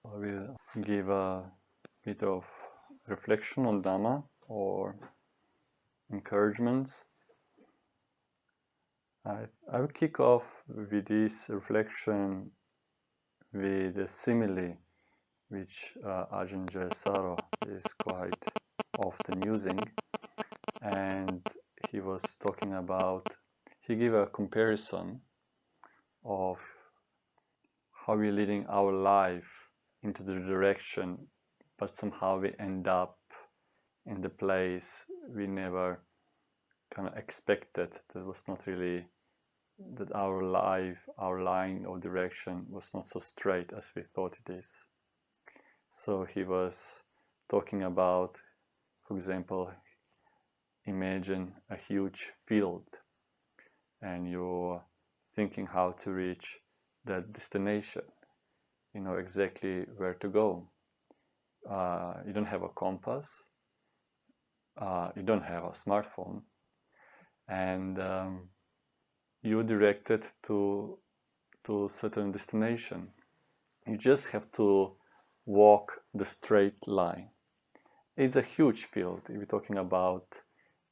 I will give a bit of reflection on Dhamma or encouragements. I will kick off with this reflection with a simile which Ajahn is quite often using, and he was talking about, he gave a comparison of how we're leading our life into the direction, but somehow we end up in the place we never kind of expected. That was not really, that our life, our line of direction was not so straight as we thought it is. So he was talking about, for example, imagine a huge field and you're thinking how to reach that destination. You know exactly where to go. You don't have a compass, you don't have a smartphone, and you're directed to a certain destination. You just have to walk the straight line. It's a huge field. We're talking about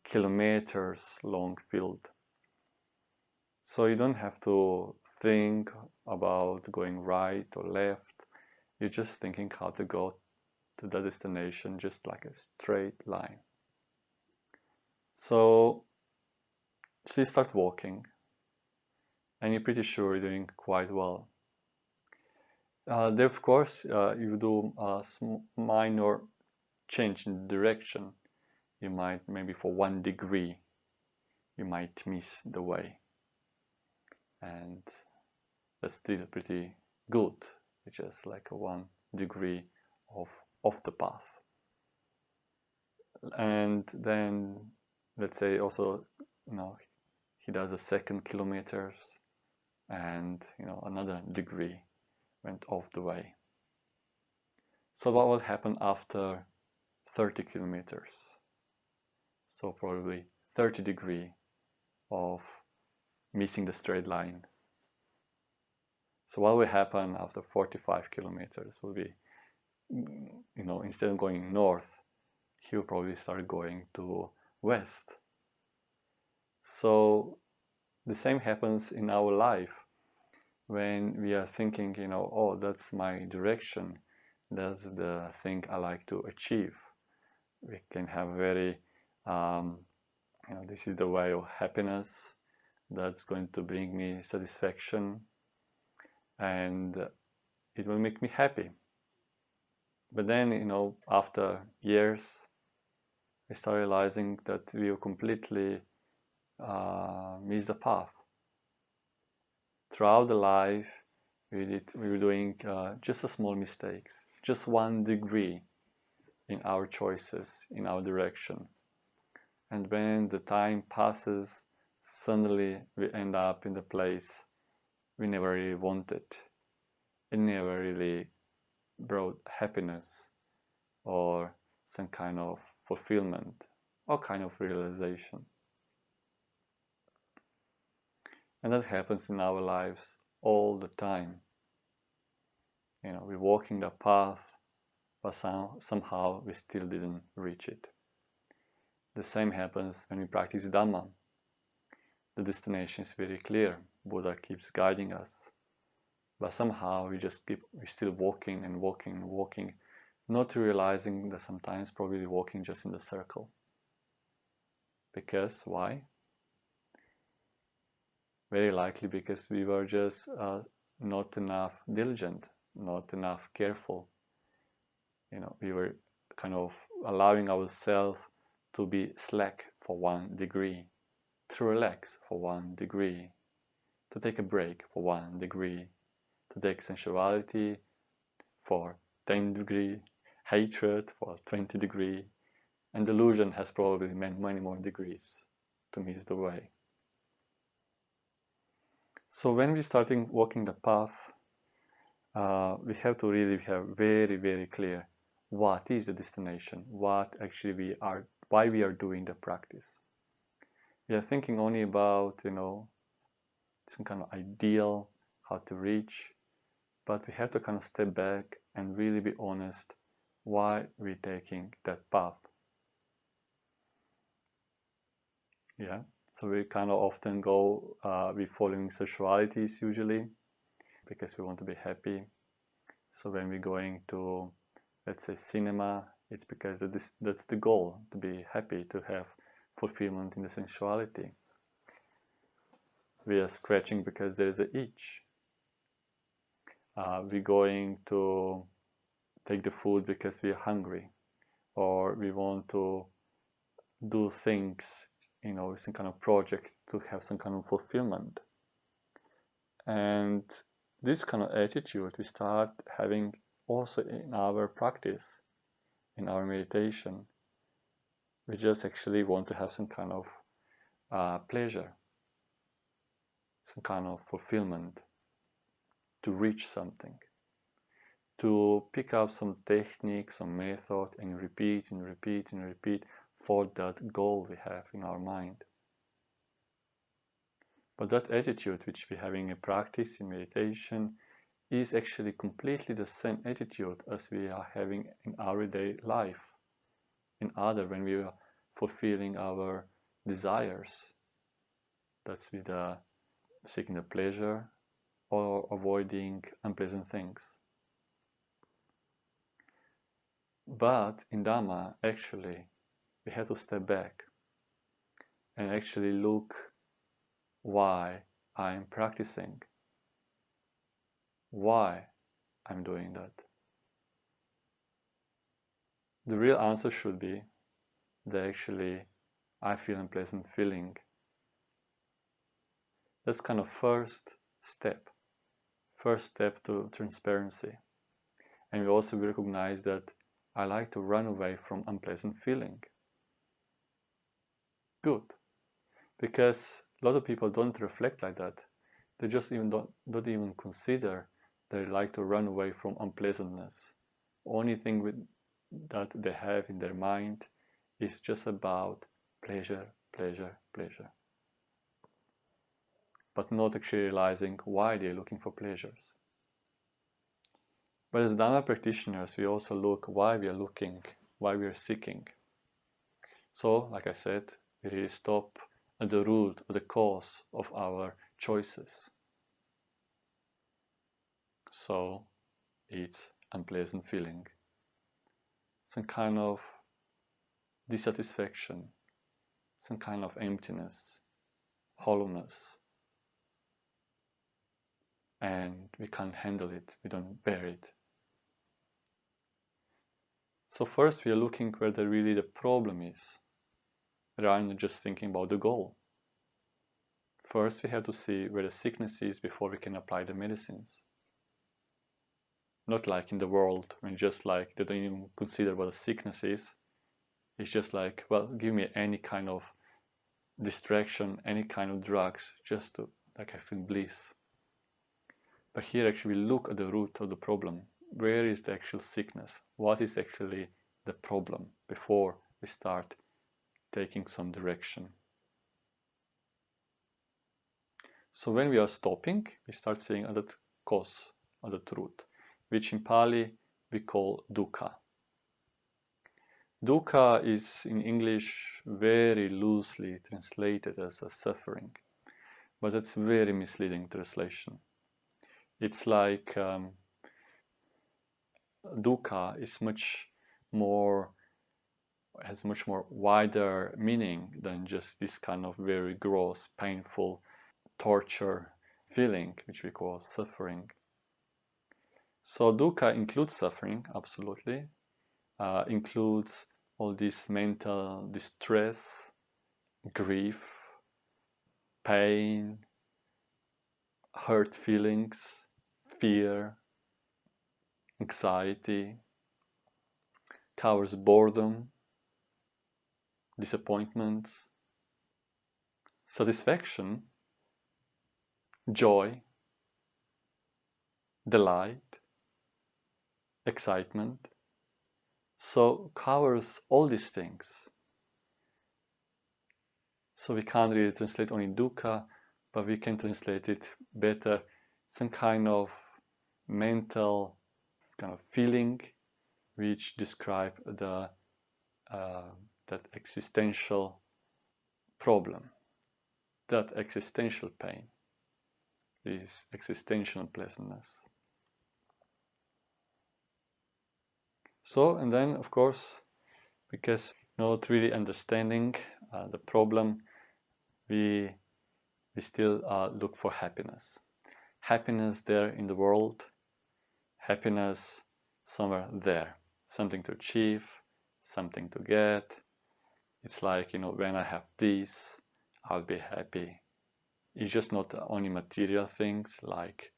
kilometers long field. So you don't have to think about going right or left. You're just thinking how to go to the destination, just like a straight line. So you start walking, and you're pretty sure you're doing quite well. There, of course, you do a minor change in direction. You might, maybe for 1 degree, you might miss the way. And that's still pretty good, which is like a 1 degree off the path. And then, let's say also, he does a 2nd kilometers, and another degree went off the way. So what will happen after 30 kilometers? So probably 30 degree of missing the straight line. So what will happen after 45 kilometers will be, instead of going north, he'll probably start going to west. So the same happens in our life when we are thinking, oh, that's my direction, that's the thing I like to achieve. We can have very, this is the way of happiness, that's going to bring me satisfaction, and it will make me happy. But then, after years, I start realizing that we completely miss the path. Throughout the life, we were doing just a small mistakes, just 1 degree in our choices, in our direction. And when the time passes, suddenly we end up in the place we never really wanted. It never really brought happiness or some kind of fulfillment or kind of realization. And that happens in our lives all the time. We're walking the path, but somehow we still didn't reach it. The same happens when we practice Dhamma. The destination is very clear. Buddha keeps guiding us. But somehow we're still walking and walking and walking, not realizing that sometimes probably walking just in the circle. Because why? Very likely because we were just not enough diligent, not enough careful. We were kind of allowing ourselves to be slack for 1 degree, to relax for 1 degree, to take a break for 1 degree, to take sensuality for 10 degree, hatred for 20 degree, and delusion has probably many more degrees to miss the way. So when we're starting walking the path, we have to really have very, very clear what is the destination, what actually why we are doing the practice. We are thinking only about, some kind of ideal, how to reach, but we have to kind of step back and really be honest why we're taking that path. Yeah, so we kind of often go, we're following sexualities usually because we want to be happy. So when we're going to, let's say, cinema, it's because that's the goal, to be happy, to have fulfillment in the sensuality. We are scratching because there is an itch. We're going to take the food because we are hungry, or we want to do things, some kind of project to have some kind of fulfillment. And this kind of attitude we start having also in our practice, in our meditation. We just actually want to have some kind of pleasure, some kind of fulfillment, to reach something, to pick up some technique, some method, and repeat and repeat and repeat for that goal we have in our mind. But that attitude which we're having in practice, in meditation, is actually completely the same attitude as we are having in our everyday life, when we are fulfilling our desires. That's with seeking the pleasure or avoiding unpleasant things. But in Dhamma, actually, we have to step back and actually look why I'm practicing, why I'm doing that. The real answer should be that actually I feel unpleasant feeling. That's kind of first step to transparency. And we also recognize that I like to run away from unpleasant feeling. Good. Because a lot of people don't reflect like that. They just don't even consider they like to run away from unpleasantness. Only thing that they have in their mind is just about pleasure, pleasure, pleasure. But not actually realizing why they're looking for pleasures. But as Dhamma practitioners, we also look why we are looking, why we are seeking. So, like I said, we really stop at the root, at the cause of our choices. So, it's unpleasant feeling, some kind of dissatisfaction, some kind of emptiness, hollowness, and we can't handle it, we don't bear it. So first we are looking where really the problem is, rather than just thinking about the goal. First we have to see where the sickness is before we can apply the medicines. Not like in the world, when just like they don't even consider what a sickness is. It's just like, well, give me any kind of distraction, any kind of drugs, just to like I feel bliss. But here actually we look at the root of the problem. Where is the actual sickness? What is actually the problem before we start taking some direction? So when we are stopping, we start seeing at that cause, at that root, which in Pali we call dukkha. Dukkha is in English very loosely translated as a suffering, but it's very misleading translation. It's like dukkha is has much more wider meaning than just this kind of very gross, painful torture feeling, which we call suffering. So dukkha includes suffering, absolutely, includes all this mental distress, grief, pain, hurt feelings, fear, anxiety, covers boredom, disappointment, satisfaction, joy, delight, excitement. So covers all these things. So we can't really translate only dukkha, but we can translate it better, some kind of mental kind of feeling which describe the that existential problem, that existential pain, this existential pleasantness. So, and then of course, because not really understanding the problem, we still look for happiness. Happiness there in the world, happiness somewhere there, something to achieve, something to get. It's like, when I have this, I'll be happy. It's just not only material things like,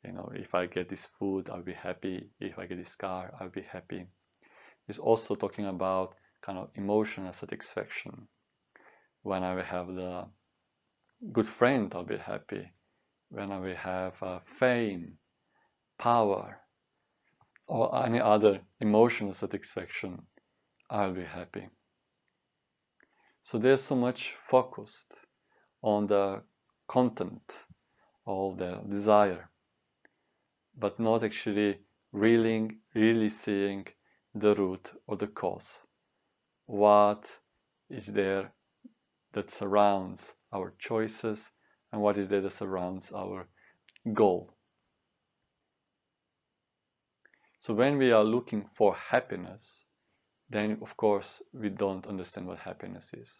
if I get this food, I'll be happy. If I get this car, I'll be happy. It's also talking about kind of emotional satisfaction. When I will have the good friend, I'll be happy. When I will have fame, power, or any other emotional satisfaction, I'll be happy. So there's so much focused on the content of the desire, but not actually really seeing the root or the cause. What is there that surrounds our choices, and what is there that surrounds our goal? So when we are looking for happiness, then of course we don't understand what happiness is.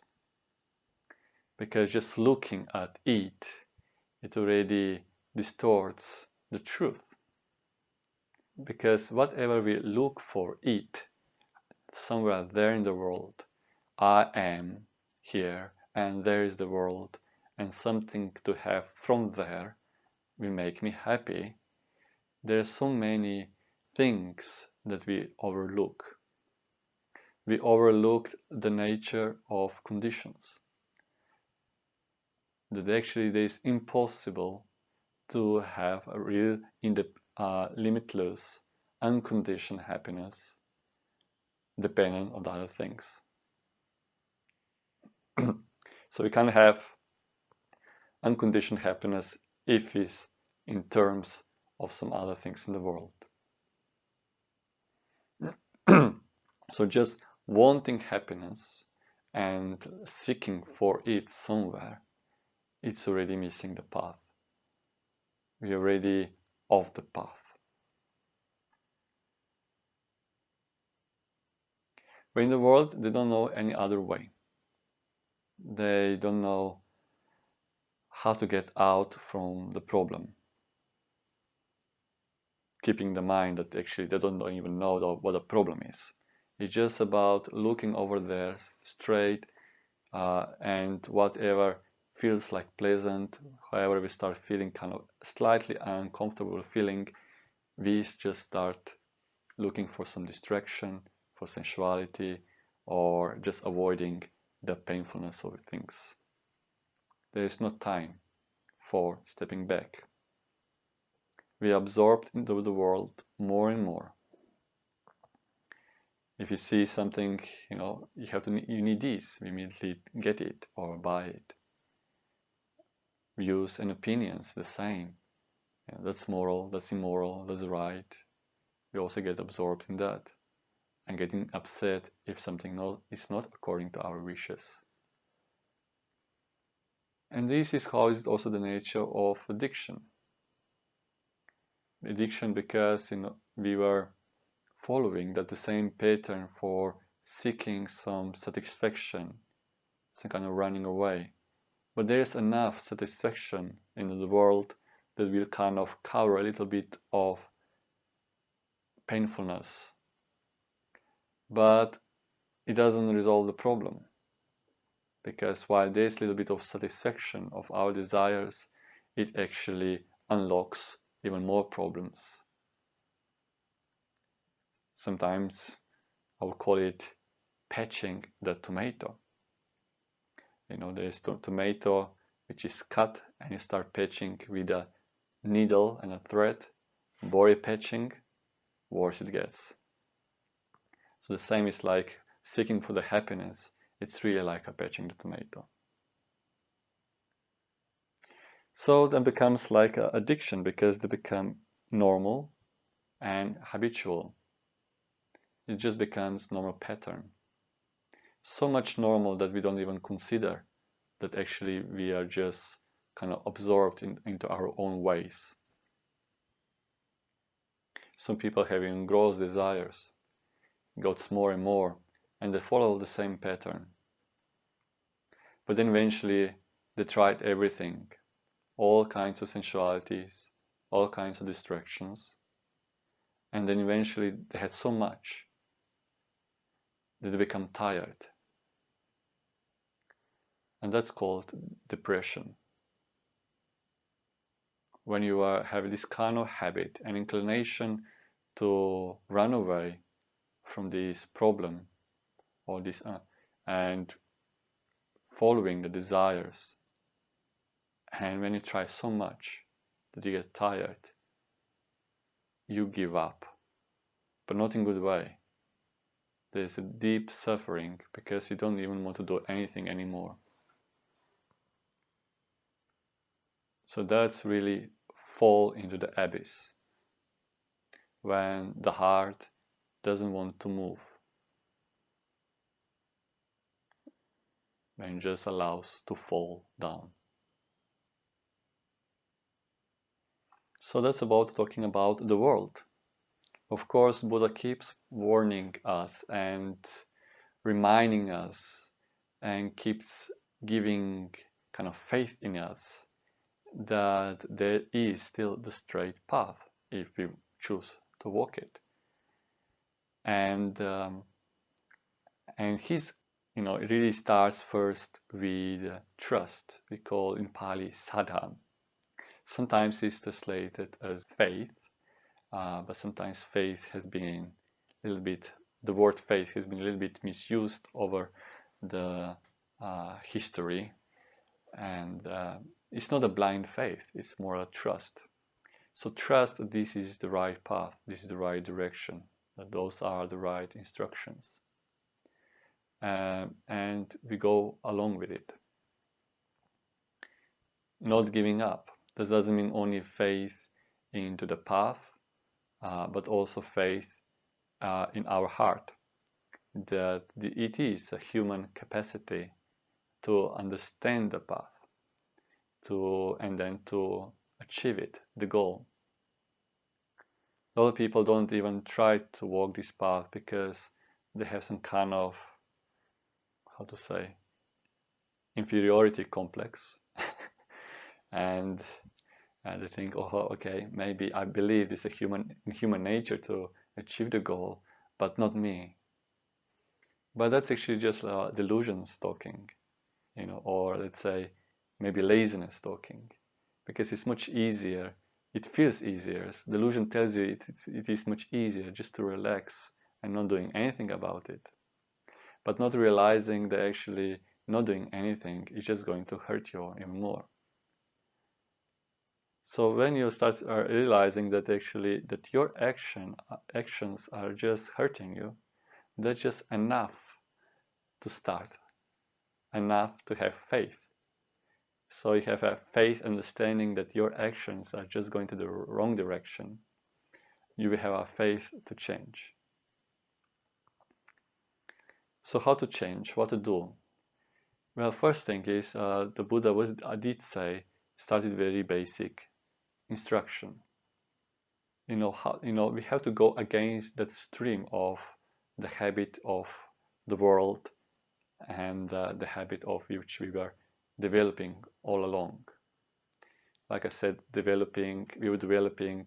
Because just looking at it already distorts the truth. Because whatever we look for it, somewhere there in the world, I am here and there is the world, and something to have from there will make me happy. There are so many things that we overlook. We overlooked the nature of conditions. That actually it is impossible to have a real limitless, unconditioned happiness dependent on other things. So we can't have unconditioned happiness if it's in terms of some other things in the world. So just wanting happiness and seeking for it somewhere, it's already missing the path. We're already off the path. But in the world, they don't know any other way. They don't know how to get out from the problem. Keeping the mind that actually they don't even know what the problem is. It's just about looking over there straight and whatever feels like pleasant, however we start feeling kind of slightly uncomfortable feeling, we just start looking for some distraction, for sensuality, or just avoiding the painfulness of things. There is no time for stepping back. We are absorbed into the world more and more. If you see something, you need this, we immediately get it or buy it. Views and opinions, the same. That's moral, that's immoral, that's right. We also get absorbed in that and getting upset if something is not according to our wishes. And this is how is also the nature of addiction. Addiction because we were following that the same pattern for seeking some satisfaction, some kind of running away. But there's enough satisfaction in the world that will kind of cover a little bit of painfulness. But it doesn't resolve the problem. Because while there's a little bit of satisfaction of our desires, it actually unlocks even more problems. Sometimes I would call it patching the tomato. There's tomato which is cut and you start patching with a needle and a thread. More patching, worse it gets. So the same is like seeking for the happiness. It's really like a patching the tomato. So that becomes like an addiction because they become normal and habitual. It just becomes normal pattern. So much normal that we don't even consider that actually we are just kind of absorbed into our own ways. Some people having gross desires, goes more and more, and they follow the same pattern. But then eventually they tried everything, all kinds of sensualities, all kinds of distractions, and then eventually they had so much that they become tired. And that's called depression. When you have this kind of habit, an inclination to run away from this problem or this and following the desires, and when you try so much that you get tired, you give up, but not in a good way. There's a deep suffering because you don't even want to do anything anymore. So that's really fall into the abyss when the heart doesn't want to move, when it just allows to fall down. So that's about talking about the world. Of course, Buddha keeps warning us and reminding us and keeps giving kind of faith in us that there is still the straight path if we choose to walk it. And his, it really starts first with trust. We call in Pali sadhan. Sometimes it's translated as faith, but sometimes faith has been a little bit, the word faith has been a little bit misused over the history, and it's not a blind faith, it's more a trust. So trust that this is the right path, this is the right direction, that those are the right instructions, and we go along with it. Not giving up. This doesn't mean only faith into the path, but also faith in our heart, that it is a human capacity to understand the path, and then to achieve it, the goal. A lot of people don't even try to walk this path because they have some kind of, how to say, inferiority complex, and they think, oh, okay, maybe I believe it's in human nature to achieve the goal, but not me. But that's actually just delusions talking, or let's say maybe laziness talking, because it's much easier. It feels easier. Delusion tells you it is much easier just to relax and not doing anything about it, but not realizing that actually not doing anything is just going to hurt you even more. So when you start realizing that actually that your actions are just hurting you, that's just enough to start, enough to have faith. So you have a faith understanding that your actions are just going to the wrong direction. You will have a faith to change. So how to change? What to do? Well, first thing is the Buddha did say started very basic instruction. We have to go against that stream of the habit of the world and the habit of which we were developing all along. Like I said, we were developing,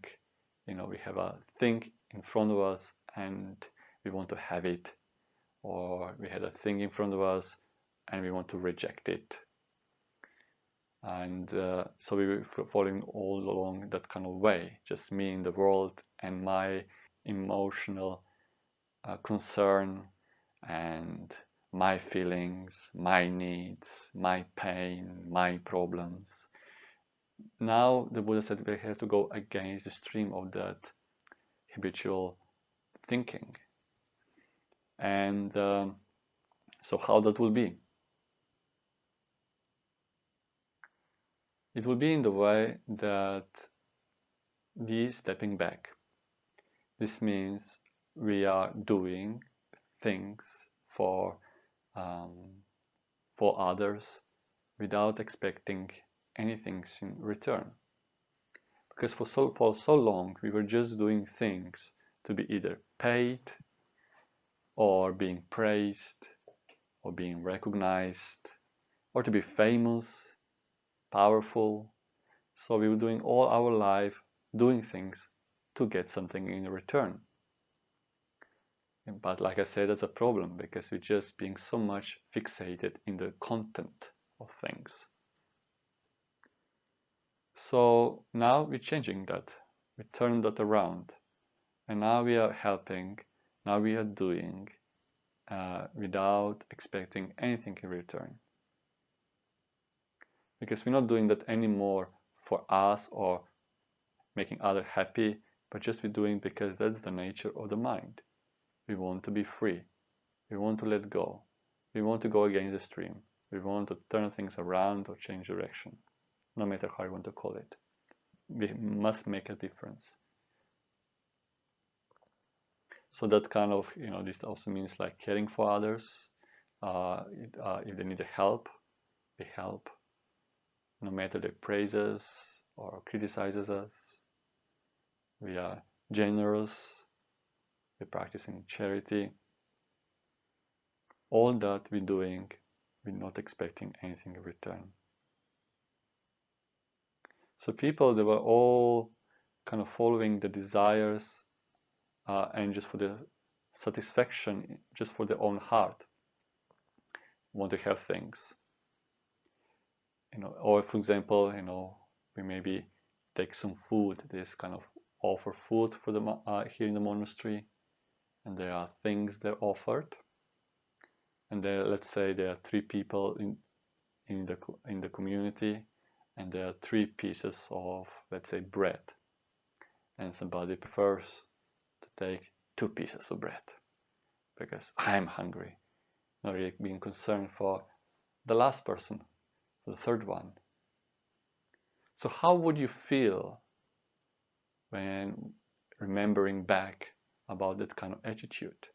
we have a thing in front of us and we want to have it, or we had a thing in front of us and we want to reject it. And so we were following all along that kind of way, just me in the world and my emotional concern and my feelings, my needs, my pain, my problems. Now the Buddha said we have to go against the stream of that habitual thinking. And so how that will be? It will be in the way that we stepping back. This means we are doing things for others without expecting anything in return. Because for so long we were just doing things to be either paid or being praised or being recognized or to be famous, powerful. So we were doing all our life doing things to get something in return. But like I said, that's a problem because we're just being so much fixated in the content of things. So now we're changing that. We turn that around. And now we are helping, now we are doing without expecting anything in return. Because we're not doing that anymore for us or making others happy, but just we're doing because that's the nature of the mind. We want to be free. We want to let go. We want to go against the stream. We want to turn things around or change direction, no matter how you want to call it. We must make a difference. So that kind of, this also means like caring for others. If they need help, we help, no matter they praise us or criticizes us. We are generous. We're practicing charity. All that we're doing, we're not expecting anything in return. So people, they were all kind of following the desires and just for the satisfaction, just for their own heart, want to have things. Or for example, we maybe take some food. This kind of offer food for the here in the monastery, and there are things they're offered. And there, let's say there are 3 people in the community, and there are 3 pieces of, let's say, bread, and somebody prefers to take 2 pieces of bread because I'm hungry, not really being concerned for the last person, for the third one. So how would you feel when remembering back about that kind of attitude?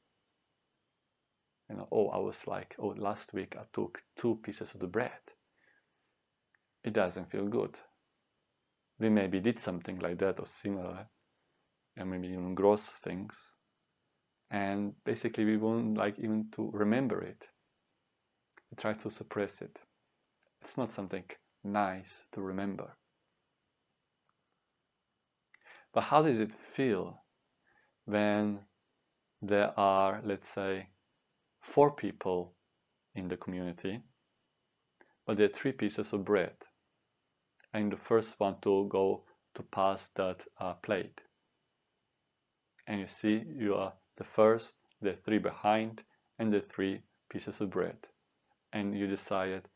I was like, last week I took 2 pieces of the bread. It doesn't feel good. We maybe did something like that or similar, and maybe even gross things, and basically we won't like even to remember it. We try to suppress it. It's not something nice to remember. But how does it feel when there are, let's say, 4 people in the community, but there are 3 pieces of bread, and the first one to go to pass that plate, and you see you are the first, the 3 behind, and the 3 pieces of bread, and you decided,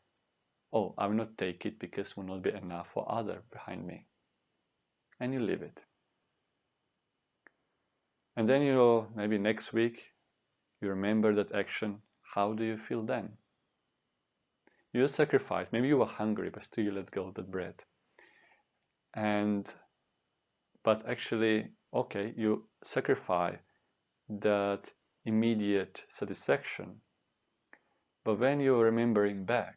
I will not take it because it will not be enough for other behind me, and you leave it. And then maybe next week you remember that action. How do you feel then? You sacrifice. Maybe you were hungry, but still you let go of that bread. But actually, okay, you sacrifice that immediate satisfaction. But when you're remembering back,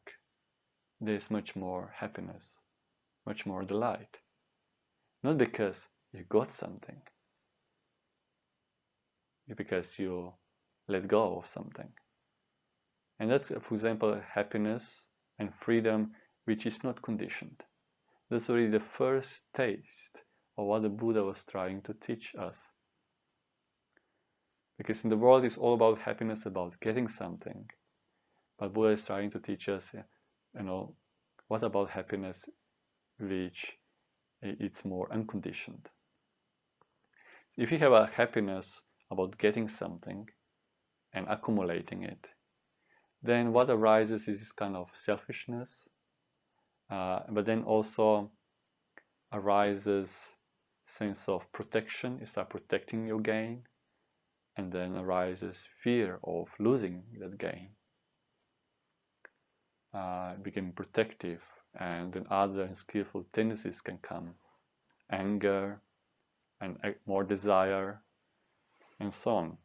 there's much more happiness, much more delight. Not because you got something, because you let go of something. And that's, for example, happiness and freedom, which is not conditioned. That's already the first taste of what the Buddha was trying to teach us. Because in the world it's all about happiness, about getting something. But Buddha is trying to teach us, what about happiness which it's more unconditioned. If you have a happiness about getting something and accumulating it, then what arises is this kind of selfishness, but then also arises sense of protection. You start protecting your gain, and then arises fear of losing that gain. Become protective, and then other unskillful tendencies can come, anger and more desire, and so on.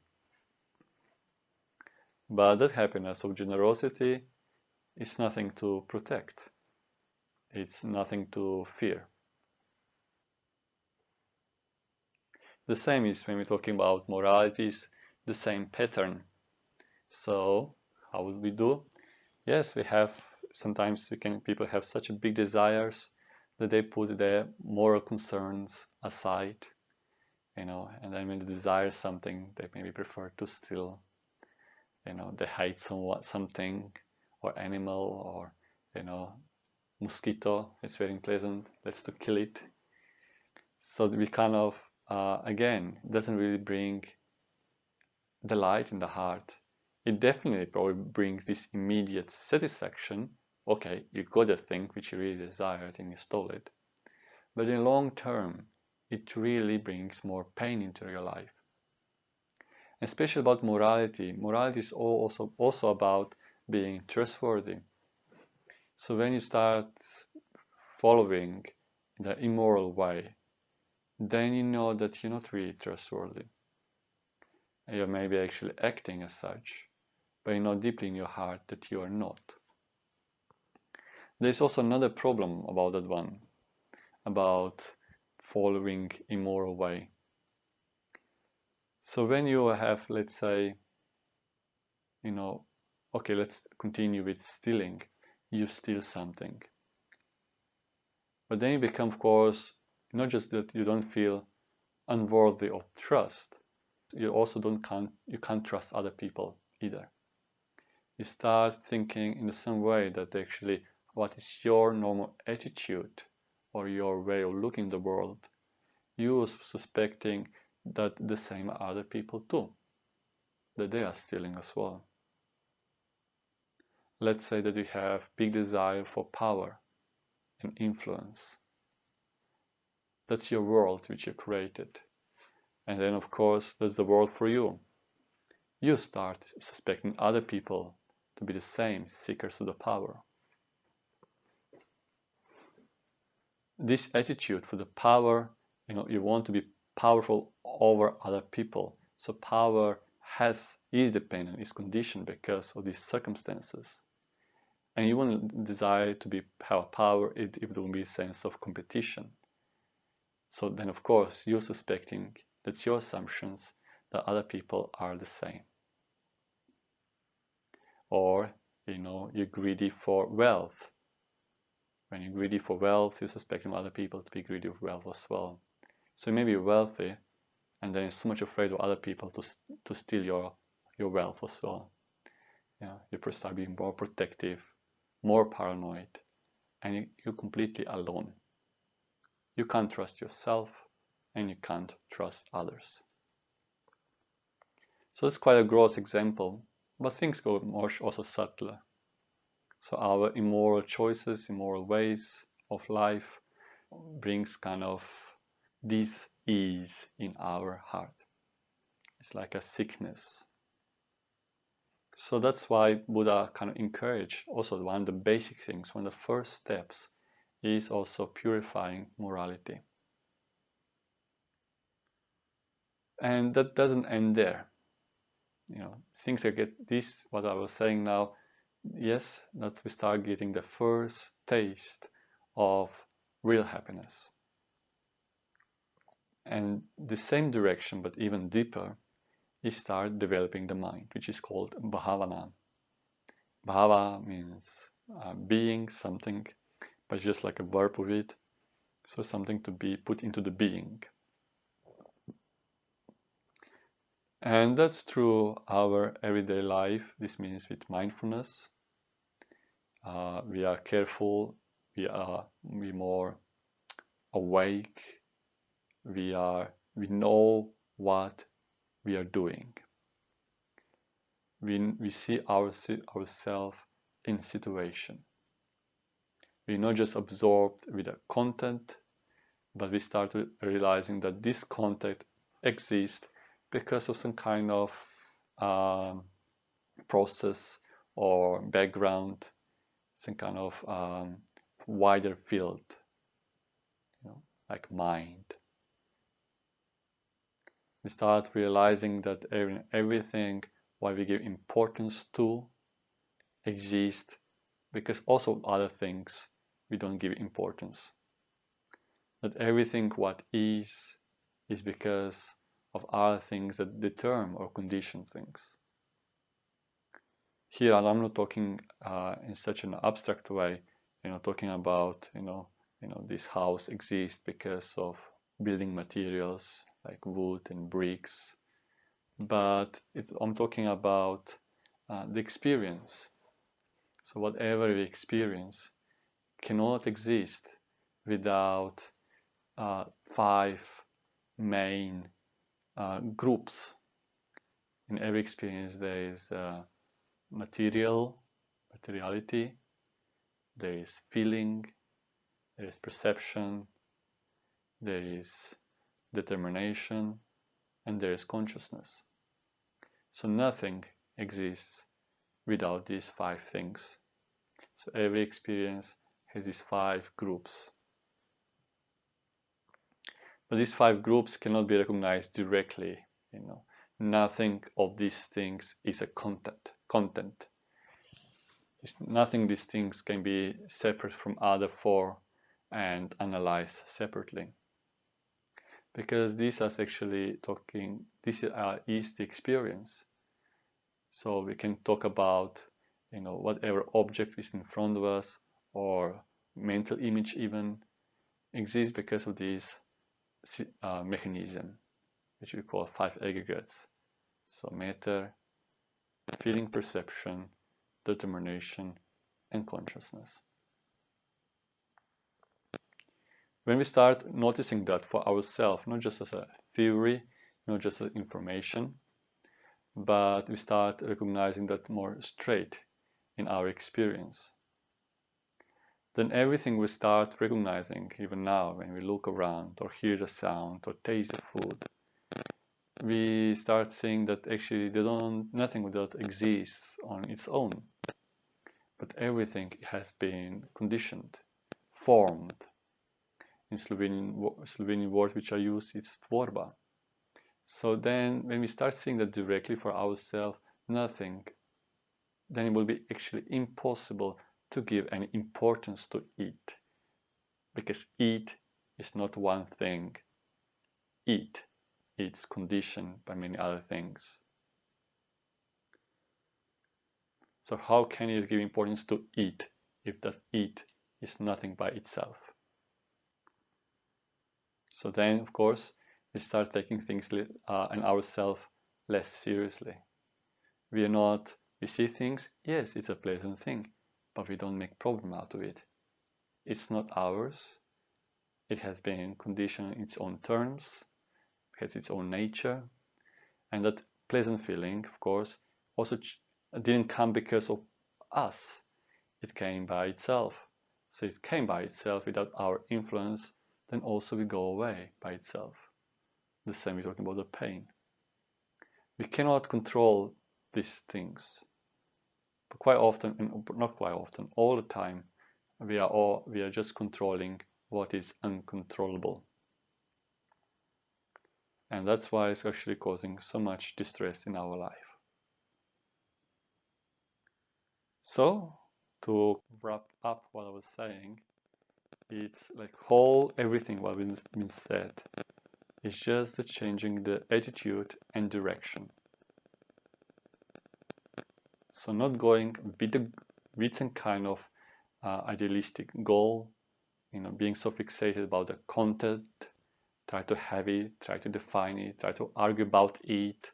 But that happiness of generosity is nothing to protect. It's nothing to fear. The same is when we're talking about moralities, the same pattern. So how would we do? Yes, we have, sometimes people have such big desires that they put their moral concerns aside, and then when they desire something, they maybe prefer to steal, they hate something, or animal, or, mosquito, it's very unpleasant, let's to kill it. So we kind of, again, doesn't really bring delight in the heart. It definitely probably brings this immediate satisfaction. Okay, you got the thing which you really desired and you stole it. But in long term, it really brings more pain into your life. Especially about morality. Morality is also about being trustworthy. So when you start following the immoral way, then you know that you're not really trustworthy. You may be actually acting as such, but you know deeply in your heart that you are not. There's also another problem about that one, about following immoral way. So when you have, let's say, okay, let's continue with stealing. You steal something. But then you become, of course, not just that you don't feel unworthy of trust, you also you can't trust other people either. You start thinking in the same way that actually what is your normal attitude or your way of looking at the world, you are suspecting that the same other people too, that they are stealing as well. Let's say that you have big desire for power and influence. That's your world which you created. And then of course that's the world for you. You start suspecting other people to be the same seekers of the power. This attitude for the power, you want to be powerful over other people. So power is dependent, is conditioned because of these circumstances. And you want desire to have power if there will be a sense of competition. So then of course you're suspecting that's your assumptions that other people are the same. Or, you're greedy for wealth. When you're greedy for wealth, you're suspecting other people to be greedy of wealth as well. So you may be wealthy, and then you're so much afraid of other people to steal your wealth as well. You start being more protective, more paranoid, and you're completely alone. You can't trust yourself, and you can't trust others. So it's quite a gross example, but things go more also subtler. So our immoral choices, immoral ways of life brings kind of dis-ease in our heart. It's like a sickness. So that's why Buddha kind of encouraged also one of the basic things, one of the first steps is also purifying morality. And that doesn't end there. Things that get this, what I was saying now, yes, that we start getting the first taste of real happiness. And the same direction, but even deeper, is start developing the mind, which is called bhavana. Bhava means being something, but just like a verb of it, so something to be put into the being. And that's through our everyday life. This means with mindfulness, we are careful, we more awake, we know what we are doing. We see ourselves in situation. We're not just absorbed with the content, but we start realizing that this content exists because of some kind of process or background, some kind of wider field, like mind. We start realizing that everything what we give importance to exists because also other things we don't give importance. That everything what is because of other things that determine or condition things. Here I'm not talking in such an abstract way, talking about, this house exists because of building materials like wood and bricks, but I'm talking about the experience. So whatever we experience cannot exist without five main groups. In every experience there is materiality, there is feeling, there is perception, there is determination, and there is consciousness. So nothing exists without these five things. So every experience has these five groups. But these five groups cannot be recognized directly. Nothing of these things is a content. Nothing these things can be separate from other four and analyzed separately. Because these are actually talking, this is the experience. So we can talk about, whatever object is in front of us or mental image even exists because of this mechanism, which we call five aggregates. So matter, feeling, perception, determination, and consciousness. When we start noticing that for ourselves, not just as a theory, not just as information, but we start recognizing that more straight in our experience, then everything we start recognizing, even now when we look around or hear the sound or taste the food, we start seeing that actually nothing of that exists on its own, but everything has been conditioned, formed. In Slovenian word which I use, it's tvorba. So then when we start seeing that directly for ourselves, nothing, then it will be actually impossible to give any importance to it, because it is not one thing. It's conditioned by many other things. So how can you give importance to it if that it is nothing by itself? So then, of course, we start taking things and ourselves less seriously. We see things, yes, it's a pleasant thing, but we don't make problem out of it. It's not ours. It has been conditioned in its own terms, has its own nature, and that pleasant feeling, of course, also didn't come because of us. It came by itself. So it came by itself without our influence, then also will go away by itself. The same we're talking about the pain. We cannot control these things. But quite often, not quite often, all the time, we are just controlling what is uncontrollable. And that's why it's actually causing so much distress in our life. So, to wrap up what I was saying, it's like everything what has been said is just the changing the attitude and direction. So not going with some kind of idealistic goal, being so fixated about the content, try to have it, try to define it, try to argue about it,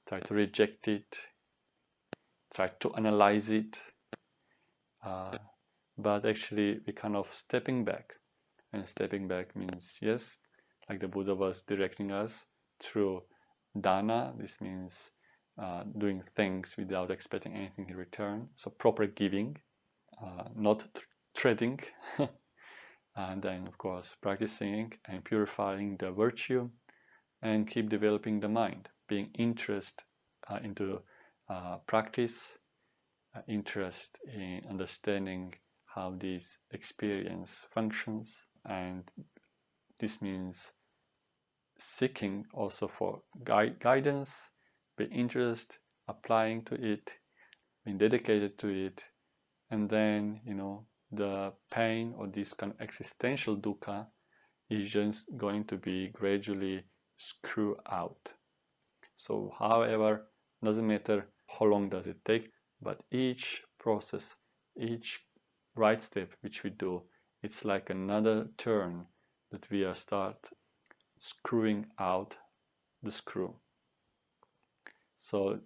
try to reject it, try to analyze it, but actually we kind of stepping back, and stepping back means, yes, like the Buddha was directing us through dana. This means doing things without expecting anything in return, so proper giving, not trading. And then of course practicing and purifying the virtue, and keep developing the mind, being interest into practice, interest in understanding how this experience functions. And this means seeking also for guidance, being interested, applying to it, being dedicated to it, and then the pain or this kind of existential dukkha is just going to be gradually screwed out. So however, doesn't matter how long does it take, but each process, each right step which we do, it's like another turn that we are start screwing out the screw. So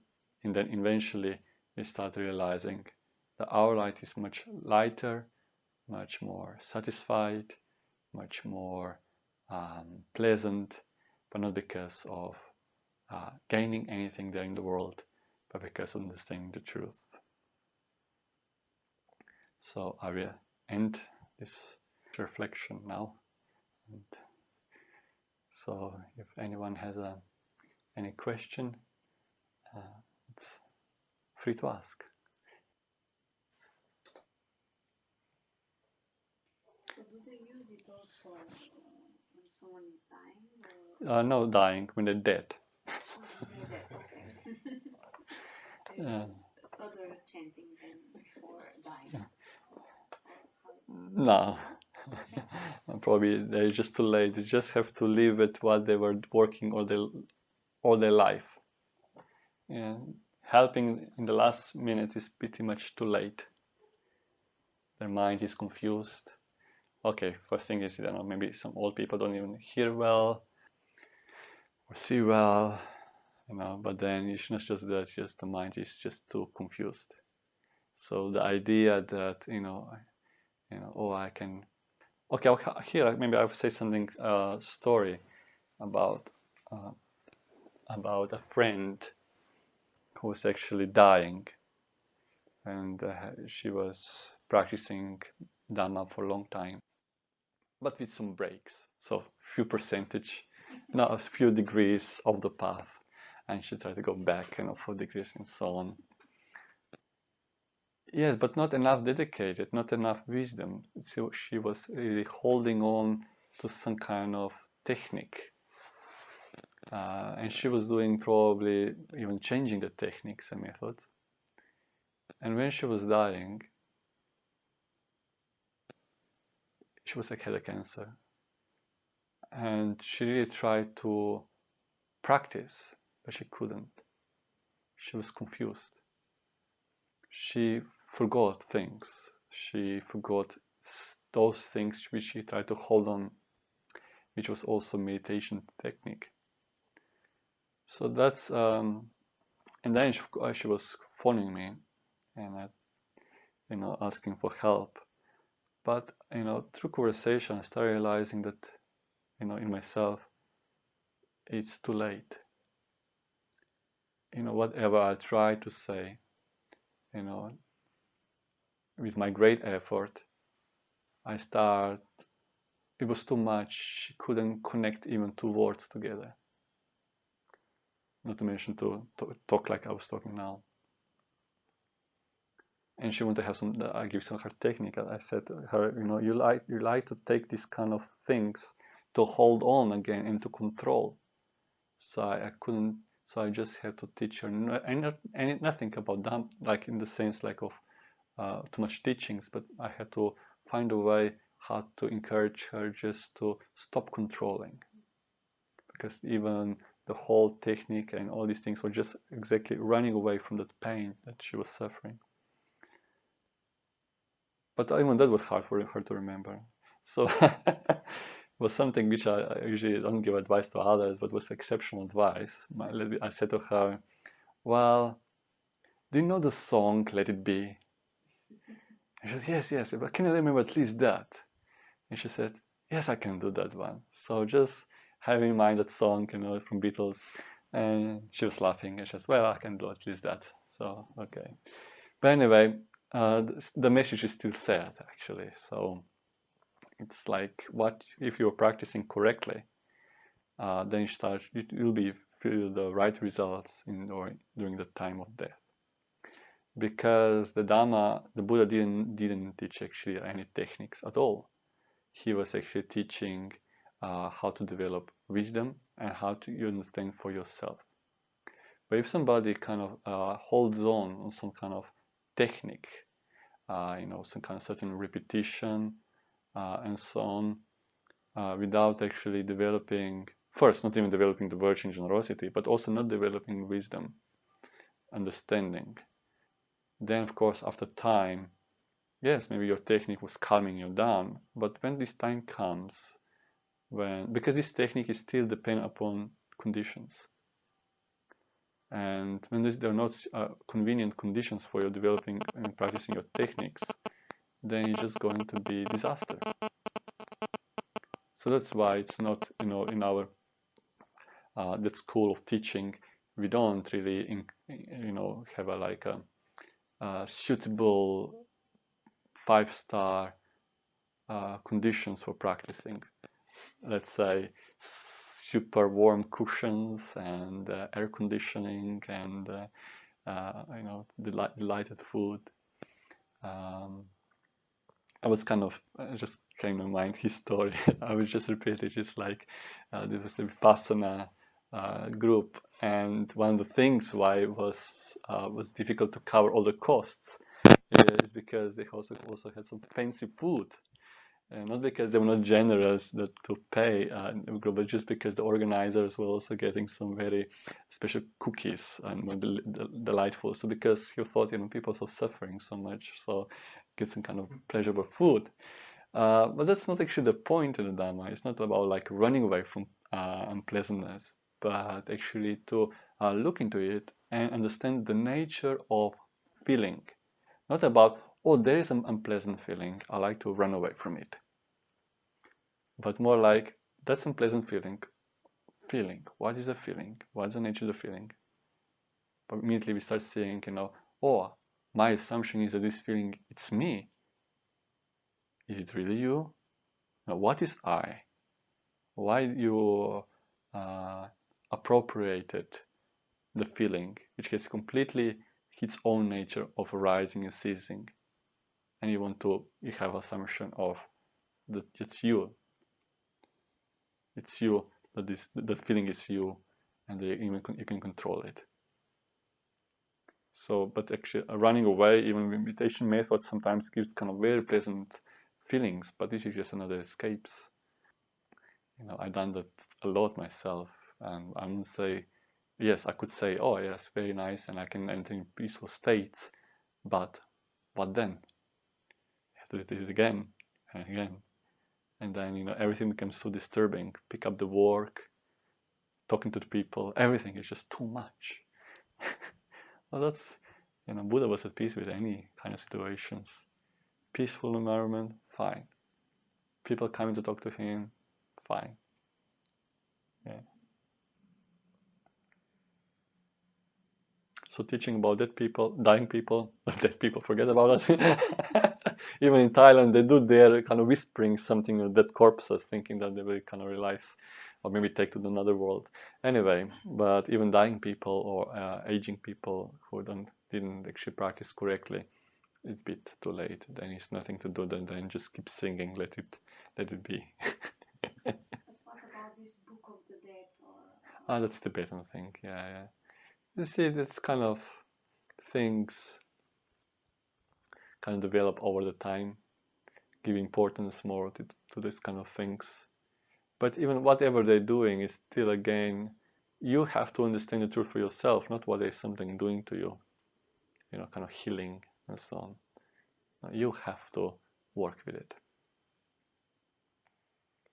and then eventually we start realizing that our life is much lighter, much more satisfied, much more pleasant, but not because of gaining anything there in the world, but because of understanding the truth. So I will end this reflection now. And so if anyone has any question, it's free to ask. So do they use it also when someone is dying? Or? No, dying, when they're dead. They're dead, okay. Yeah. Other chanting than before dying. No. Probably they're just too late. They just have to live with what they were working all their life. And helping in the last minute is pretty much too late. Their mind is confused. Okay, first thing is, maybe some old people don't even hear well or see well, but then it's not just that, just the mind is just too confused. So the idea that, oh, I can, okay, here, maybe I will say something, story about a friend who was actually dying, and she was practicing Dharma for a long time, but with some breaks. So few percentage, a few degrees of the path, and she tried to go back, 4 degrees and so on. Yes, but not enough dedicated, not enough wisdom. So she was really holding on to some kind of technique. And she was doing probably even changing the techniques and methods. And when she was dying, she was like had a cancer. And she really tried to practice, but she couldn't. She was confused. She forgot things. She forgot those things which she tried to hold on, which was also meditation technique. So that's and then she was phoning me and asking for help. But through conversation, I started realizing that in myself, it's too late. Whatever I try to say, with my great effort, it was too much. She couldn't connect even two words together. Not to mention to talk like I was talking now. And she wanted to have I give some her technique. I said to her, you like to take these kind of things to hold on again and to control. So I couldn't. So I just had to teach her nothing about them, like in the sense like of too much teachings, but I had to find a way how to encourage her just to stop controlling, because even the whole technique and all these things were just exactly running away from that pain that she was suffering. But even that was hard for her to remember. So it was something which I usually don't give advice to others, but was exceptional advice. I said to her, well, do you know the song Let It Be? And she said, yes, but can you remember at least that? And she said, yes, I can do that one. So just have in mind that song, from Beatles. And she was laughing and she said, well, I can do at least that. So, okay. But anyway, the message is still sad, actually. So it's like, what if you're practicing correctly, then you'll feel the right results during the time of death. Because the Buddha didn't teach actually any techniques at all. He was actually teaching how to develop wisdom and how to you understand for yourself. But if somebody kind of holds on some kind of technique, some kind of certain repetition and so on, without actually developing, first, not even developing the virtue and generosity, but also not developing wisdom, understanding, then of course after time, yes, maybe your technique was calming you down, but when this time comes, because this technique is still dependent upon conditions, and when there are not convenient conditions for you developing and practicing your techniques, then it's just going to be disaster. So that's why it's not, in our that school of teaching, we don't really, have a suitable 5-star conditions for practicing. Let's say super warm cushions and air conditioning and delighted food. I was kind of just came to mind his story. I was just repeating, just like there was a Vipassana group, and one of the things why it was difficult to cover all the costs is because they also had some fancy food. Not because they were not generous to pay, but just because the organizers were also getting some very special cookies and delightful. So because he thought, people are suffering so much, so get some kind of pleasurable food. But that's not actually the point of the Dharma. It's not about like running away from unpleasantness, but actually to look into it and understand the nature of feeling. Not about, oh, there is an unpleasant feeling, I like to run away from it. But more like, that's unpleasant feeling. What is the feeling? What's the nature of the feeling? But immediately we start saying, oh, my assumption is that this feeling, it's me. Is it really you? Now, what is I? Why you appropriated the feeling, which gets completely its own nature of arising and ceasing, and you have assumption of that it's you. It's you, that feeling is you, and you can control it. So, but actually running away, even with meditation method, sometimes gives kind of very pleasant feelings, but this is just another escapes. I've done that a lot myself, and I would say, yes, I could say, oh yes, very nice, and I can enter in peaceful states, but what then? I have to do it again and again, and then everything becomes so disturbing. Pick up the work, talking to the people, everything is just too much. Well, that's Buddha was at peace with any kind of situations. Peaceful environment, fine. People coming to talk to him, fine. Yeah. So teaching about dead people, dying people, dead people, forget about that. Even in Thailand, they do their kind of whispering something of dead corpses, thinking that they will kind of realize, or maybe take to another world. Anyway, but even dying people or aging people who didn't actually practice correctly, it's a bit too late. Then it's nothing to do. Then just keep singing. Let it be. But what about this Book of the Dead That's the Tibetan thing. Yeah. You see, that's kind of things kind of develop over the time, give importance more to this kind of things. But even whatever they're doing is still, again, you have to understand the truth for yourself, not what is something doing to you, kind of healing and so on. You have to work with it.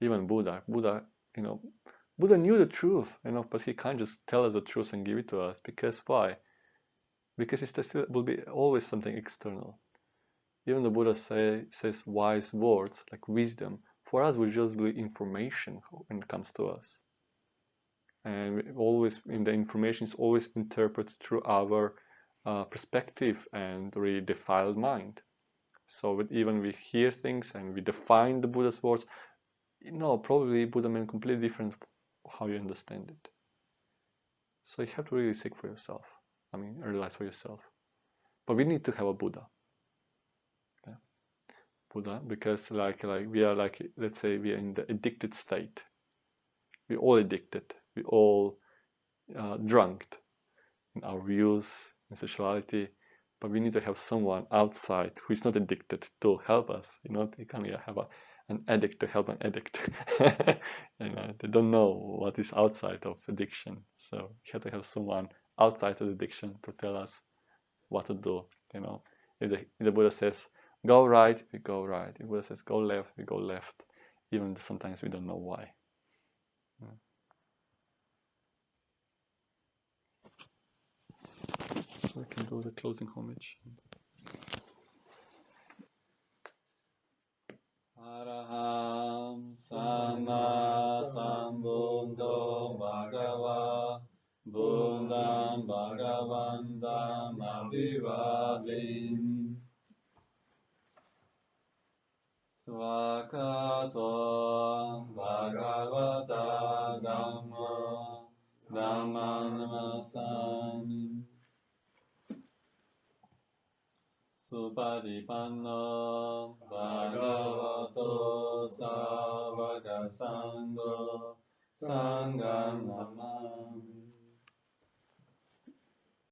Even Buddha, Buddha knew the truth, but he can't just tell us the truth and give it to us. Because why? Because it still will be always something external. Even the Buddha says wise words like wisdom. For us, will just be information when it comes to us. And always, in the information is always interpreted through our perspective and really defiled mind. So even we hear things and we define the Buddha's words, probably Buddha meant completely different how you understand it. So you have to really seek for yourself. Realize for yourself. But we need to have a Buddha. Buddha, because like we are, like, let's say we are in the addicted state. We all addicted. We all drunk in our views, in sexuality. But we need to have someone outside who is not addicted to help us. You can't have an addict to help an addict. They don't know what is outside of addiction. So you have to have someone outside of addiction to tell us what to do. If the Buddha says go right, we go right. If the Buddha says go left, we go left. Even sometimes we don't know why. So we can do the closing homage. Araham Sama Sambuddho Bhagava Buddham Bhagavandam Abhivadin Swakato Bhagavata Dhammo Dhammanamassami Supatipanno Bhagavato Savaka Sangho Sangham